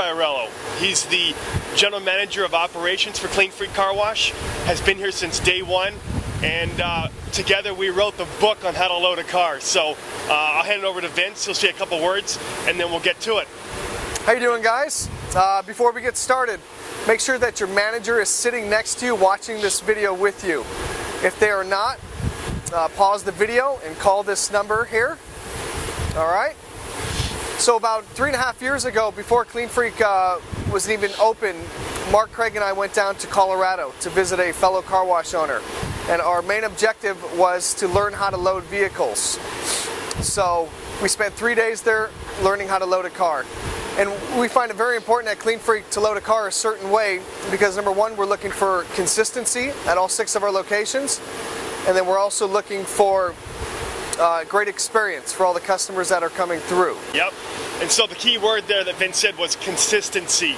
Friarello. He's the general manager of operations for Clean Freak Car Wash, has been here since day one, and together we wrote the book on how to load a car. So I'll hand it over to Vince. He'll say a couple words, and then we'll get to it. How you doing, guys? Before we get started, make sure that your manager is sitting next to you watching this video with you. If they are not, pause the video and call this number here. All right? So about 3.5 years ago, before Clean Freak was even open, Mark, Craig, and I went down to Colorado to visit a fellow car wash owner. And our main objective was to learn how to load vehicles. So we spent 3 days there learning how to load a car. And we find it very important at Clean Freak to load a car a certain way because, number one, we're looking for consistency at all 6 of our locations. And then we're also looking for great experience for all the customers that are coming through. Yep. And so the key word there that Vince said was consistency.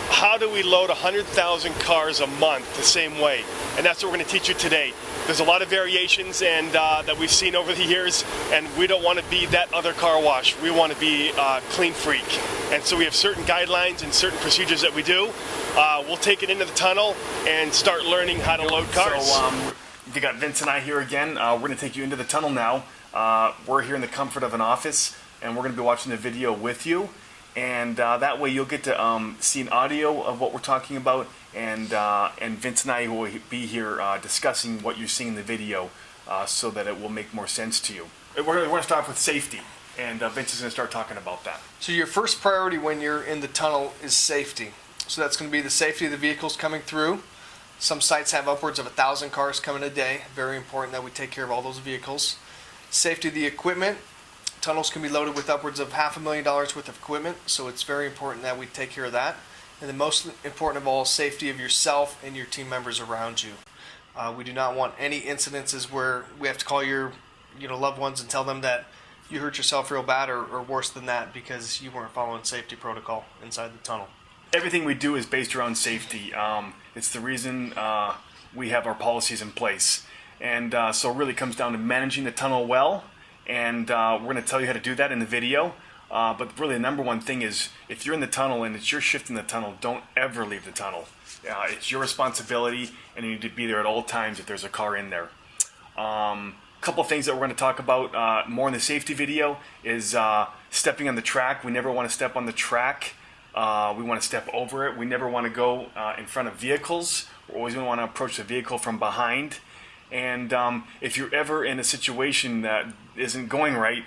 How do we load 100,000 cars a month the same way? And that's what we're going to teach you today. There's a lot of variations and that we've seen over the years, and we don't want to be that other car wash. We want to be Clean Freak. And so we have certain guidelines and certain procedures that we do. We'll take it into the tunnel and start learning how to load cars. So you got Vince and I here again. We're going to take you into the tunnel now. We're here in the comfort of an office, and we're going to be watching the video with you. And that way you'll get to see an audio of what we're talking about, and Vince and I will be here discussing what you're seeing in the video so that it will make more sense to you. We're going to start off with safety, and Vince is going to start talking about that. So your first priority when you're in the tunnel is safety. So that's going to be the safety of the vehicles coming through. Some sites have upwards of 1,000 cars coming a day. Very important that we take care of all those vehicles. Safety of the equipment. Tunnels can be loaded with upwards of $500,000 worth of equipment, so it's very important that we take care of that. And the most important of all, safety of yourself and your team members around you. We do not want any incidences where we have to call your loved ones and tell them that you hurt yourself real bad or worse than that because you weren't following safety protocol inside the tunnel. Everything we do is based around safety. It's the reason we have our policies in place. And so it really comes down to managing the tunnel well. And we're going to tell you how to do that in the video. But really the number one thing is if you're in the tunnel and it's your shift in the tunnel, don't ever leave the tunnel. It's your responsibility and you need to be there at all times if there's a car in there. Couple of things that we're going to talk about more in the safety video is stepping on the track. We never want to step on the track. We want to step over it. We never want to go in front of vehicles. We're always going to want to approach the vehicle from behind. And if you're ever in a situation that isn't going right,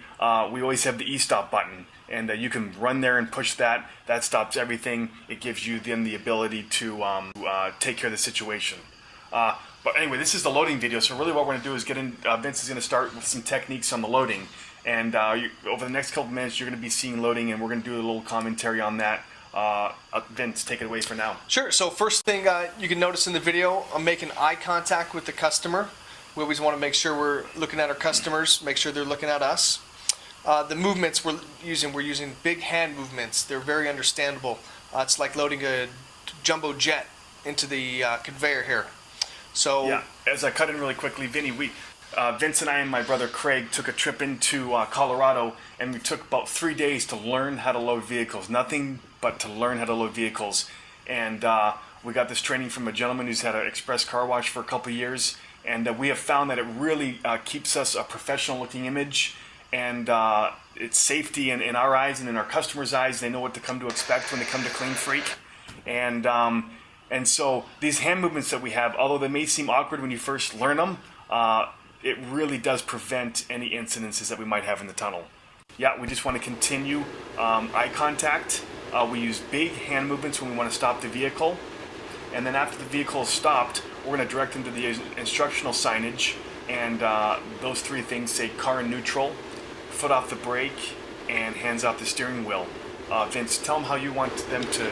we always have the e-stop button. And you can run there and push that. That stops everything. It gives you then the ability to take care of the situation. But anyway, this is the loading video. So really what we're going to do is get in. Vince is going to start with some techniques on the loading. And over the next couple minutes, you're going to be seeing loading. And we're going to do a little commentary on that. Vince, take it away for now. Sure. So first thing you can notice in the video, I'm making eye contact with the customer. We always want to make sure we're looking at our customers, make sure they're looking at us. The movements we're using big hand movements. They're very understandable. It's like loading a jumbo jet into the conveyor here. So yeah, as I cut in really quickly, Vince and I and my brother Craig took a trip into Colorado, and we took about 3 days to learn how to load vehicles. Nothing but to learn how to load vehicles. And we got this training from a gentleman who's had an express car wash for a couple of years. And we have found that it really keeps us a professional looking image. And it's safety in our eyes and in our customers' eyes. They know what to come to expect when they come to Clean Freak. And so these hand movements that we have, although they may seem awkward when you first learn them, it really does prevent any incidences that we might have in the tunnel. Yeah, we just want to continue eye contact. We use big hand movements when we want to stop the vehicle. And then after the vehicle is stopped, we're going to direct them to the instructional signage. And those 3 things say car in neutral, foot off the brake, and hands off the steering wheel. Vince, tell them how you want them to...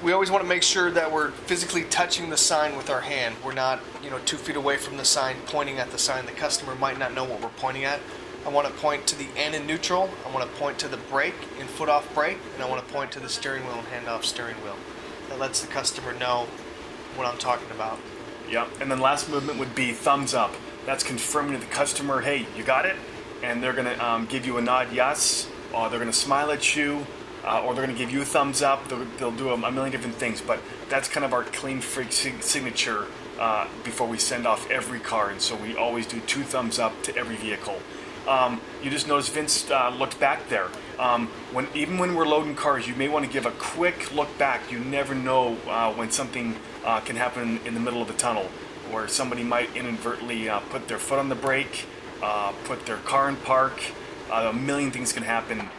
We always want to make sure that we're physically touching the sign with our hand. We're not 2 feet away from the sign pointing at the sign. The customer might not know what we're pointing at. I want to point to the N in neutral. I want to point to the brake in foot off brake. And I want to point to the steering wheel and hand off steering wheel. That lets the customer know what I'm talking about. Yeah, and then last movement would be thumbs up. That's confirming to the customer, hey, you got it? And they're going to give you a nod yes, or they're going to smile at you, or they're going to give you a thumbs up. They'll do a million different things, but that's kind of our clean freak signature before we send off every car, and so we always do 2 thumbs up to every vehicle. You just notice Vince looked back there. Even when we're loading cars, you may want to give a quick look back. You never know when something can happen in the middle of the tunnel, where somebody might inadvertently put their foot on the brake, put their car in park. A million things can happen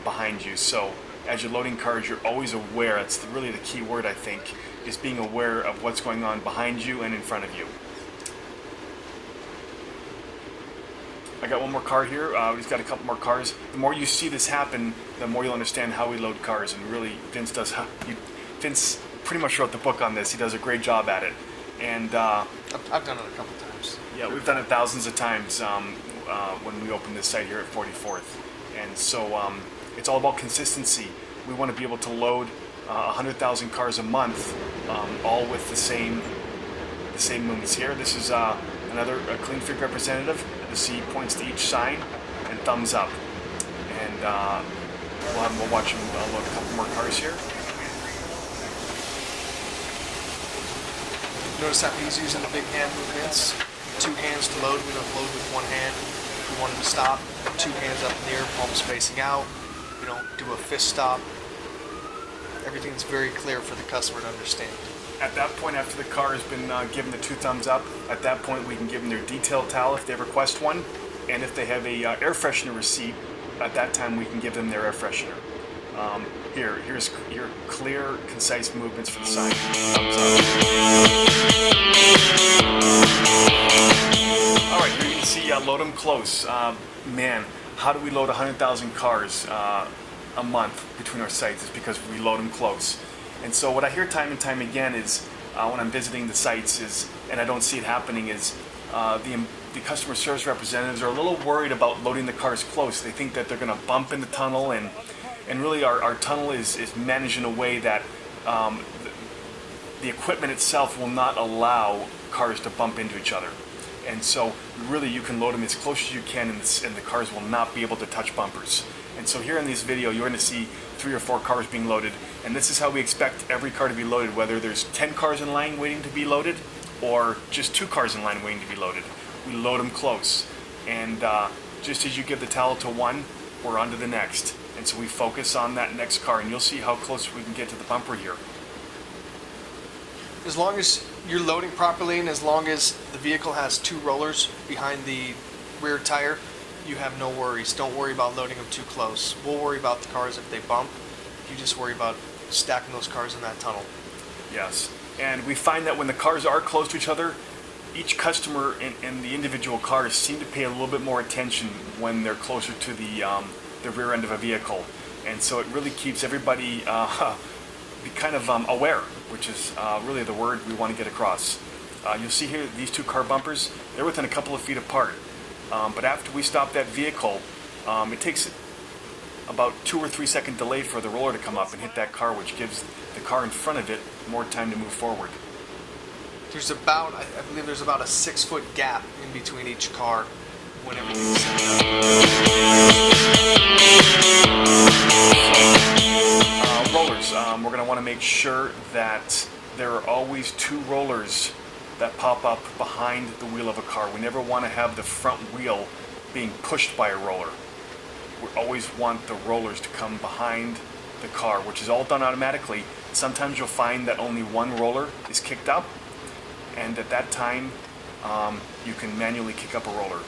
behind you. So as you're loading cars, you're always aware. That's really the key word, I think, is being aware of what's going on behind you and in front of you. I got one more car here. We've got a couple more cars. The more you see this happen, the more you'll understand how we load cars. And really, Vince pretty much wrote the book on this. He does a great job at it. And I've done it a couple times. yeah, we've done it thousands of times when we opened this site here at 44th. And so it's all about consistency. We want to be able to load 100,000 cars a month, all with the same movements here. This is another Clean Freak representative. The C points to each sign and thumbs up. And we'll watch him load a couple more cars here. Notice how he's using the big hand movements. 2 hands to load. We don't load with 1 hand. If we want him to stop, 2 hands up in the air, palms facing out. We don't do a fist stop. Everything's very clear for the customer to understand. At that point, after the car has been given the 2 thumbs up, at that point we can give them their detail towel if they request one, and if they have a air freshener receipt, at that time we can give them their air freshener. Here's your clear, concise movements for the sign. Thumbs up. All right, here you can see load them close. Man, how do we load 100,000 cars a month between our sites? Is because we load them close. And so what I hear time and time again is, when I'm visiting the sites, and I don't see it happening, is the customer service representatives are a little worried about loading the cars close. They think that they're going to bump in the tunnel, and really our tunnel is managed in a way that the equipment itself will not allow cars to bump into each other. And so really you can load them as close as you can, and the cars will not be able to touch bumpers. And so here in this video, you're going to see 3 or 4 cars being loaded, and this is how we expect every car to be loaded, whether there's 10 cars in line waiting to be loaded, or just 2 cars in line waiting to be loaded. We load them close, and just as you give the towel to one, we're on to the next. And so we focus on that next car, and you'll see how close we can get to the bumper here. As long as you're loading properly, and as long as the vehicle has 2 rollers behind the rear tire, you have no worries. Don't worry about loading them too close. We'll worry about the cars if they bump. You just worry about stacking those cars in that tunnel. Yes, and we find that when the cars are close to each other, each customer and the individual cars seem to pay a little bit more attention when they're closer to the rear end of a vehicle. And so it really keeps everybody kind of aware, which is really the word we want to get across. You'll see here these 2 car bumpers, they're within a couple of feet apart. But after we stop that vehicle, it takes about 2 or 3 second delay for the roller to come up and hit that car, which gives the car in front of it more time to move forward. There's about, I believe there's about a 6-foot gap in between each car when everything's set up. Rollers, we're going to want to make sure that there are always 2 rollers that pop up behind the wheel of a car. We never want to have the front wheel being pushed by a roller. We always want the rollers to come behind the car, which is all done automatically. Sometimes you'll find that only 1 roller is kicked up, and at that time you can manually kick up a roller.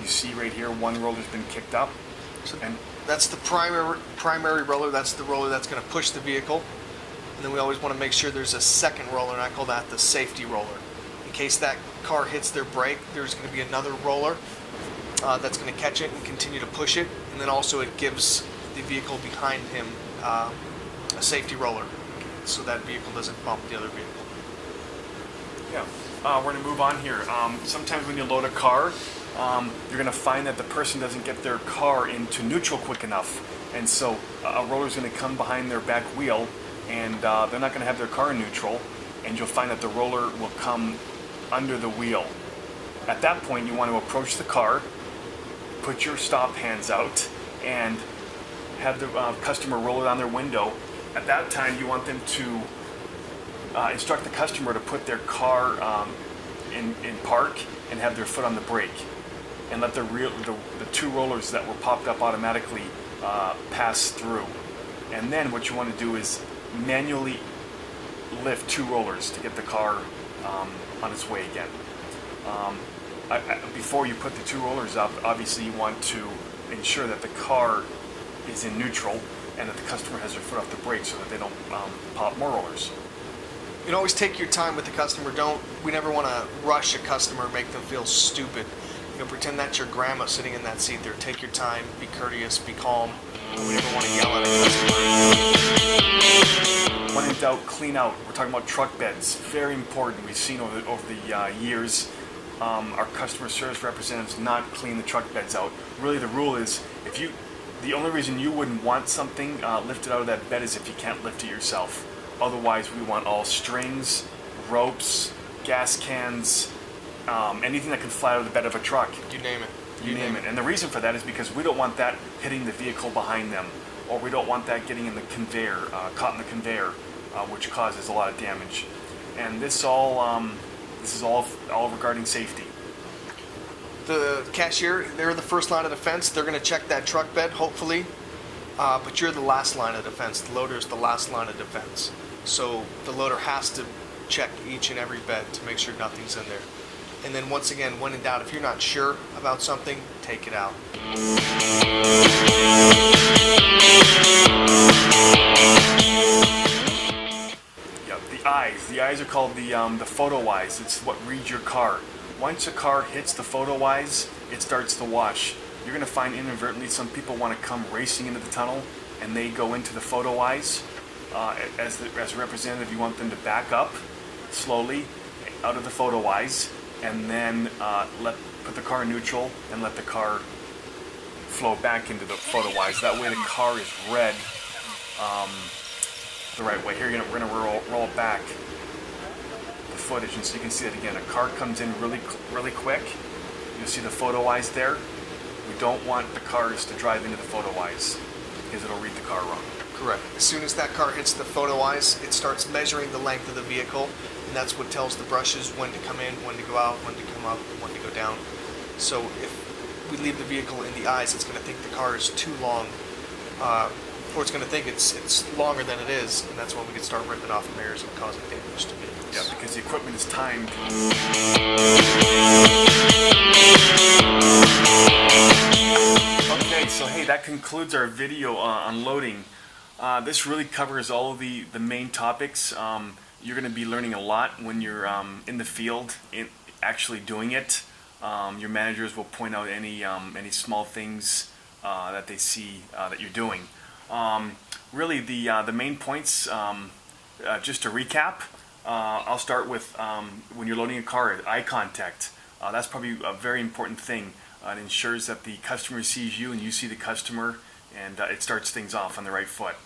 You see right here, 1 roller's been kicked up. So and that's the primary roller. That's the roller that's going to push the vehicle. And then we always want to make sure there's a second roller, and I call that the safety roller. In case that car hits their brake, there's going to be another roller that's going to catch it and continue to push it. And then also it gives the vehicle behind him a safety roller, so that vehicle doesn't bump the other vehicle. Yeah, we're going to move on here. Sometimes when you load a car, you're going to find that the person doesn't get their car into neutral quick enough. And so a roller's going to come behind their back wheel, and they're not going to have their car in neutral, and you'll find that the roller will come under the wheel. At that point, you want to approach the car, put your stop hands out, and have the customer roll it on their window. At that time, you want them to instruct the customer to put their car in park and have their foot on the brake, and let the two rollers that were popped up automatically pass through. And then what you want to do is manually lift two rollers to get the car on its way again. Before you put the two rollers up, obviously you want to ensure that the car is in neutral and that the customer has their foot off the brake so that they don't pop more rollers. You know, always take your time with the customer. We never want to rush a customer, make them feel stupid. You know, pretend that's your grandma sitting in that seat there. Take your time, be courteous, be calm. We never want to yell at a customer. When in doubt, clean out. We're talking about truck beds. Very important. We've seen over the years our customer service representatives not clean the truck beds out. Really, the rule is the only reason you wouldn't want something lifted out of that bed is if you can't lift it yourself. Otherwise, we want all strings, ropes, gas cans, anything that can fly out of the bed of a truck. You name it. You name it. And the reason for that is because we don't want that hitting the vehicle behind them, or we don't want that getting in the conveyor, caught in the conveyor, which causes a lot of damage. And this is all regarding safety. The cashier, they're the first line of defense. They're going to check that truck bed, hopefully. But you're the last line of defense. The loader is the last line of defense. So the loader has to check each and every bed to make sure nothing's in there. And then once again, when in doubt, if you're not sure about something, take it out. Yeah, the eyes. The eyes are called the photo eyes. It's what reads your car. Once a car hits the photo eyes, it starts to wash. You're going to find inadvertently some people want to come racing into the tunnel and they go into the photo eyes. As a representative, you want them to back up slowly out of the photo eyes and then put the car in neutral and let the car flow back into the photo eyes. That way the car is read the right way. Here we're going to roll back the footage and so you can see it again. A car comes in really quick. You'll see the photo eyes there. We don't want the cars to drive into the photo eyes because it'll read the car wrong. Correct. As soon as that car hits the photo eyes, it starts measuring the length of the vehicle, and that's what tells the brushes when to come in, when to go out, when to come up, when to go down. So if we leave the vehicle in the eyes, it's going to think the car is too long, or it's going to think it's longer than it is, and that's when we can start ripping off mirrors and causing damage to vehicles. Yeah, because the equipment is timed. Okay, so hey, that concludes our video on loading. This really covers all of the main topics. You're going to be learning a lot when you're in the field, actually doing it. Your managers will point out any small things that they see that you're doing. Really, the main points, just to recap, I'll start with when you're loading a car, eye contact. That's probably a very important thing. It ensures that the customer sees you and you see the customer, and it starts things off on the right foot.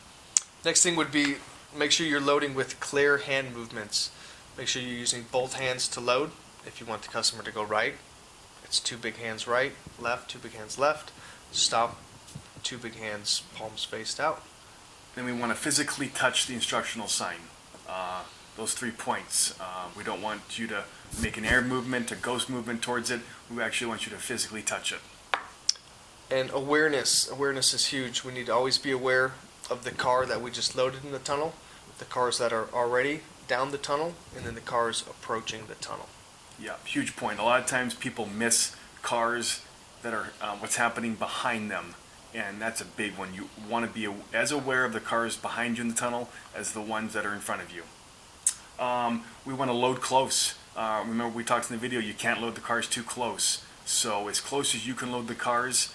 Next thing would be make sure you're loading with clear hand movements. Make sure you're using both hands to load. If you want the customer to go right, it's two big hands right, left, two big hands left, stop, two big hands palms faced out. Then we want to physically touch the instructional sign. Those 3 points. We don't want you to make an air movement, a ghost movement towards it. We actually want you to physically touch it. And awareness. Awareness is huge. We need to always be aware of the car that we just loaded in the tunnel, the cars that are already down the tunnel, and then the cars approaching the tunnel. Yeah, huge point. A lot of times people miss cars that are what's happening behind them, and that's a big one. You want to be as aware of the cars behind you in the tunnel as the ones that are in front of you. We want to load close. Remember we talked in the video, you can't load the cars too close. So as close as you can load the cars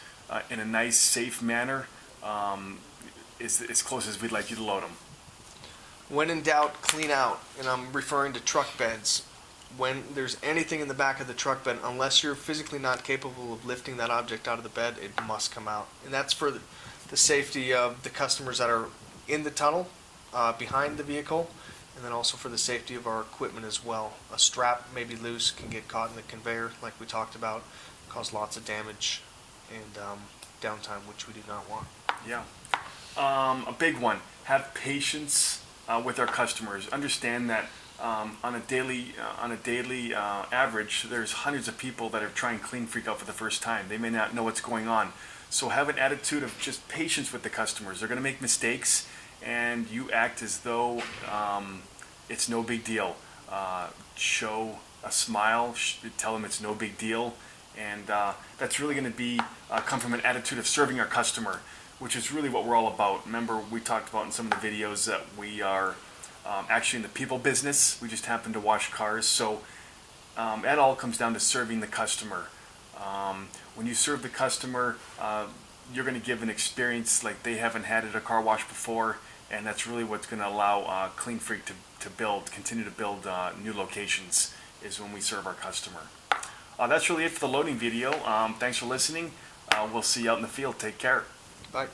in a nice, safe manner, as close as we'd like you to load them. When in doubt, clean out. And I'm referring to truck beds. When there's anything in the back of the truck bed, unless you're physically not capable of lifting that object out of the bed, it must come out. And that's for the safety of the customers that are in the tunnel behind the vehicle, and then also for the safety of our equipment as well. A strap may be loose, can get caught in the conveyor like we talked about, cause lots of damage and downtime, which we do not want. Yeah. A big one: have patience with our customers. Understand that on a daily average, there's hundreds of people that are trying Clean Freak out for the first time. They may not know what's going on. So have an attitude of just patience with the customers. They're going to make mistakes, and you act as though it's no big deal. Show a smile. Tell them it's no big deal, and that's really going to be come from an attitude of serving our customer, which is really what we're all about. Remember, we talked about in some of the videos that we are actually in the people business. We just happen to wash cars. So that all comes down to serving the customer. When you serve the customer, you're going to give an experience like they haven't had at a car wash before, and that's really what's going to allow Clean Freak to continue to build new locations, is when we serve our customer. That's really it for the loading video. Thanks for listening. We'll see you out in the field. Take care. Bye.